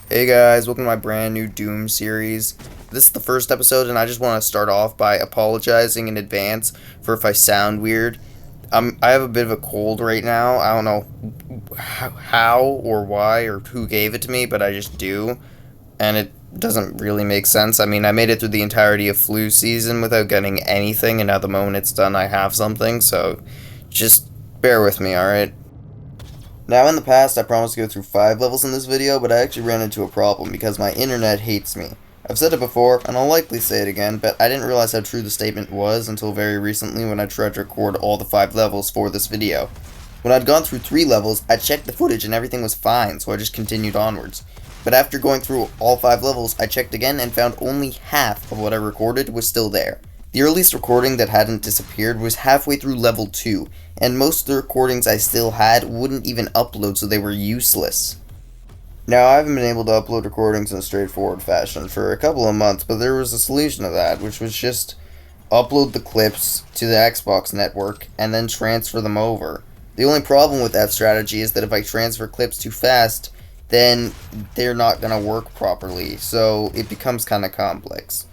Hey guys, welcome to my brand new Doom series. This is the first episode, and I just want to start off by apologizing in advance for if I sound weird. I have a bit of a cold right now. I don't know how or why or who gave it to me, but I just do, and it doesn't really make sense. I mean, I made it through the entirety of flu season without getting anything, and now the moment it's done, I have something, so just bear with me, alright? Now, in the past, I promised to go through 5 levels in this video, but I actually ran into a problem because my internet hates me. I've said it before, and I'll likely say it again, but I didn't realize how true the statement was until very recently when I tried to record all the 5 levels for this video. When I'd gone through 3 levels, I checked the footage and everything was fine, so I just continued onwards. But after going through all 5 levels, I checked again and found only half of what I recorded was still there. The earliest recording that hadn't disappeared was halfway through level 2, and most of the recordings I still had wouldn't even upload, so they were useless. Now, I haven't been able to upload recordings in a straightforward fashion for a couple of months, but there was a solution to that, which was just upload the clips to the Xbox network and then transfer them over. The only problem with that strategy is that if I transfer clips too fast, then they're not going to work properly, so it becomes kind of complex.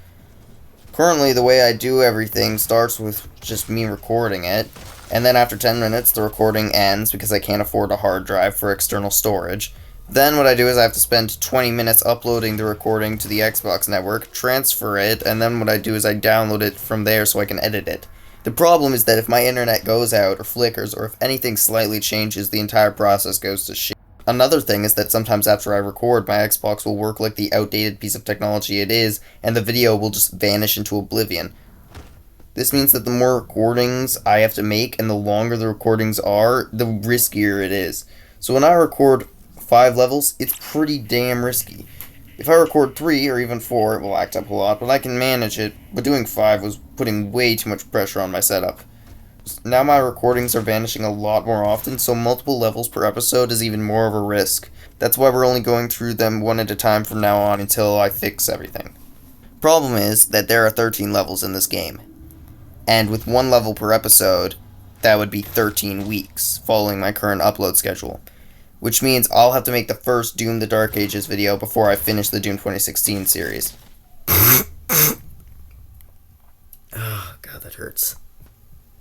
Currently, the way I do everything starts with just me recording it, and then after 10 minutes, the recording ends because I can't afford a hard drive for external storage. Then what I do is I have to spend 20 minutes uploading the recording to the Xbox network, transfer it, and then what I do is I download it from there so I can edit it. The problem is that if my internet goes out, or flickers, or if anything slightly changes, the entire process goes to shit. Another thing is that sometimes after I record, my Xbox will work like the outdated piece of technology it is, and the video will just vanish into oblivion. This means that the more recordings I have to make, and the longer the recordings are, the riskier it is. So when I record 5 levels, it's pretty damn risky. If I record 3 or even 4, it will act up a lot, but I can manage it, but doing 5 was putting way too much pressure on my setup. Now my recordings are vanishing a lot more often, so multiple levels per episode is even more of a risk. That's why we're only going through them one at a time from now on until I fix everything. Problem is that there are 13 levels in this game, and with 1 level per episode, that would be 13 weeks, following my current upload schedule. Which means I'll have to make the first Doom the Dark Ages video before I finish the Doom 2016 series. Oh, God, that hurts.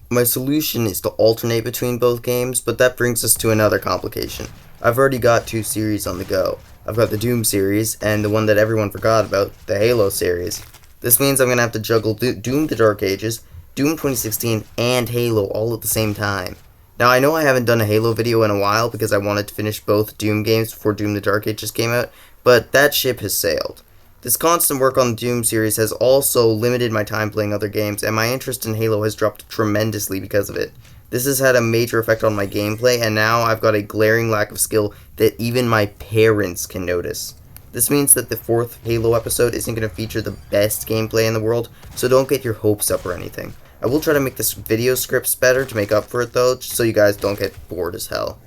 My solution is to alternate between both games, but that brings us to another complication. I've already got 2 series on the go. I've got the Doom series, and the one that everyone forgot about, the Halo series. This means I'm going to have to juggle Doom the Dark Ages, Doom 2016, and Halo all at the same time. Now, I know I haven't done a Halo video in a while because I wanted to finish both Doom games before Doom the Dark Ages came out, but that ship has sailed. This constant work on the Doom series has also limited my time playing other games, and my interest in Halo has dropped tremendously because of it. This has had a major effect on my gameplay, and now I've got a glaring lack of skill that even my parents can notice. This means that the 4th Halo episode isn't going to feature the best gameplay in the world, so don't get your hopes up or anything. I will try to make this video scripts better to make up for it though, just so you guys don't get bored as hell.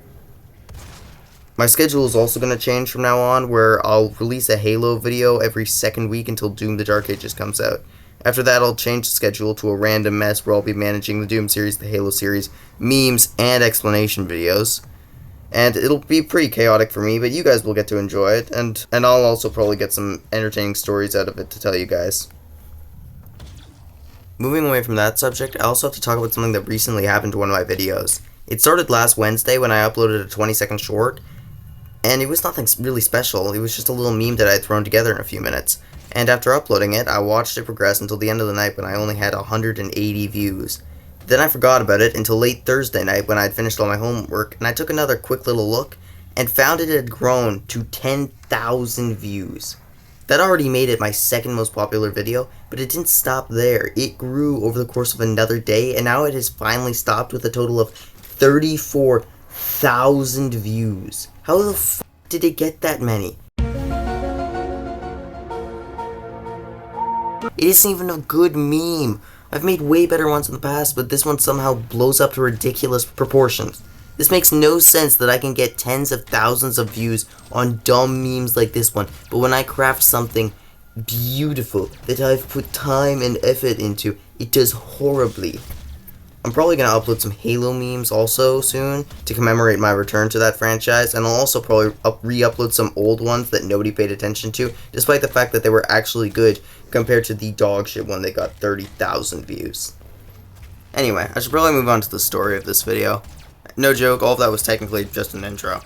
My schedule is also going to change from now on, where I'll release a Halo video every second week until Doom the Dark Ages comes out. After that, I'll change the schedule to a random mess where I'll be managing the Doom series, the Halo series, memes, and explanation videos. And it'll be pretty chaotic for me, but you guys will get to enjoy it, and I'll also probably get some entertaining stories out of it to tell you guys. Moving away from that subject, I also have to talk about something that recently happened to one of my videos. It started last Wednesday when I uploaded a 20-second short, and it was nothing really special. It was just a little meme that I had thrown together in a few minutes. And after uploading it, I watched it progress until the end of the night when I only had 180 views. Then I forgot about it until late Thursday night when I had finished all my homework, and I took another quick little look and found it had grown to 10,000 views. That already made it my second most popular video, but it didn't stop there. It grew over the course of another day, and now it has finally stopped with a total of 34,000 views. How the f*** did it get that many? It isn't even a good meme. I've made way better ones in the past, but this one somehow blows up to ridiculous proportions. This makes no sense that I can get tens of thousands of views on dumb memes like this one, but when I craft something beautiful that I've put time and effort into, it does horribly. I'm probably going to upload some Halo memes also soon to commemorate my return to that franchise, and I'll also probably re-upload some old ones that nobody paid attention to, despite the fact that they were actually good compared to the dog shit one that got 30,000 views. Anyway, I should probably move on to the story of this video. No joke, all of that was technically just an intro.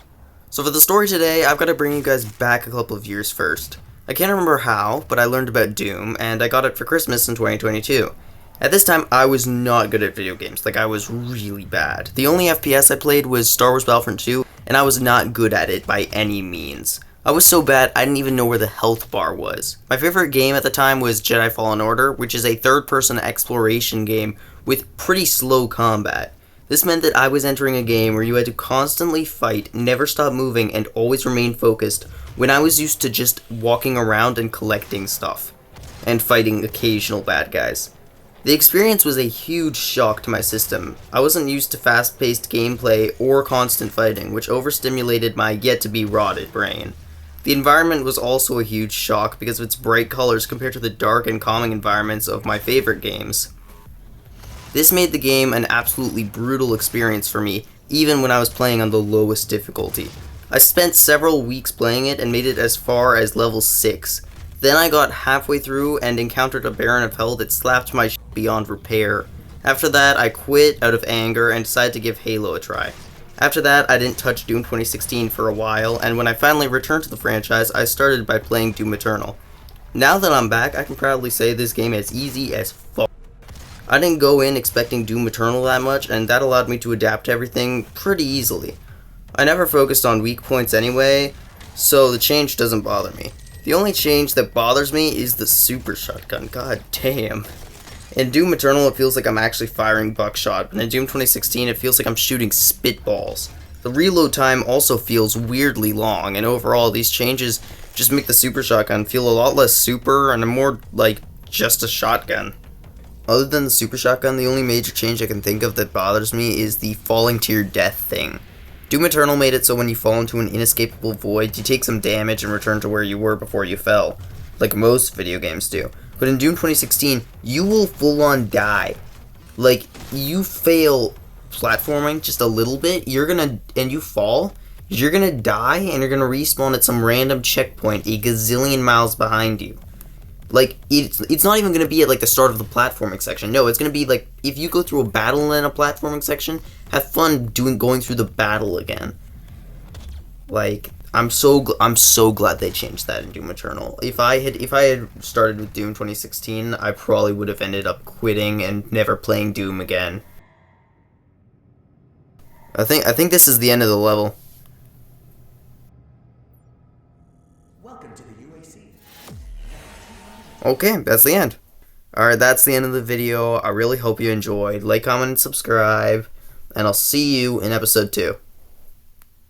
So for the story today, I've got to bring you guys back a couple of years first. I can't remember how, but I learned about Doom, and I got it for Christmas in 2022. At this time, I was not good at video games, like I was really bad. The only FPS I played was Star Wars Battlefront 2, and I was not good at it by any means. I was so bad, I didn't even know where the health bar was. My favorite game at the time was Jedi.Fallen Order, which is a third-person exploration game with pretty slow combat. This meant that I was entering a game where you had to constantly fight, never stop moving, and always remain focused, when I was used to just walking around and collecting stuff, and fighting occasional bad guys. The experience was a huge shock to my system. I wasn't used to fast-paced gameplay or constant fighting, which overstimulated my yet-to-be-rotted brain. The environment was also a huge shock because of its bright colors compared to the dark and calming environments of my favorite games. This made the game an absolutely brutal experience for me, even when I was playing on the lowest difficulty. I spent several weeks playing it and made it as far as level 6. Then I got halfway through and encountered a Baron of Hell that slapped my shit beyond repair. After that, I quit out of anger and decided to give Halo a try. After that, I didn't touch Doom 2016 for a while, and when I finally returned to the franchise, I started by playing Doom Eternal. Now that I'm back, I can proudly say this game is easy as fuck. I didn't go in expecting Doom Eternal that much, and that allowed me to adapt to everything pretty easily. I never focused on weak points anyway, so the change doesn't bother me. The only change that bothers me is the super shotgun, god damn. In Doom Eternal it feels like I'm actually firing buckshot, but in Doom 2016 it feels like I'm shooting spitballs. The reload time also feels weirdly long, and overall these changes just make the super shotgun feel a lot less super and more like just a shotgun. Other than the super shotgun, the only major change I can think of that bothers me is the falling to your death thing. Doom Eternal made it so when you fall into an inescapable void, you take some damage and return to where you were before you fell, like most video games do. But in Doom 2016, you will full on die. Like, you fail platforming just a little bit, and you fall, you're gonna die, and you're gonna respawn at some random checkpoint a gazillion miles behind you. Like, it's not even going to be at, like, the start of the platforming section. No, it's going to be, like, if you go through a battle in a platforming section, have fun going through the battle again. Like, I'm so glad they changed that in Doom Eternal. If I had started with Doom 2016, I probably would have ended up quitting and never playing Doom again. I think this is the end of the level. Okay, that's the end. Alright, that's the end of the video. I really hope you enjoyed. Like, comment, and subscribe. And I'll see you in episode 2.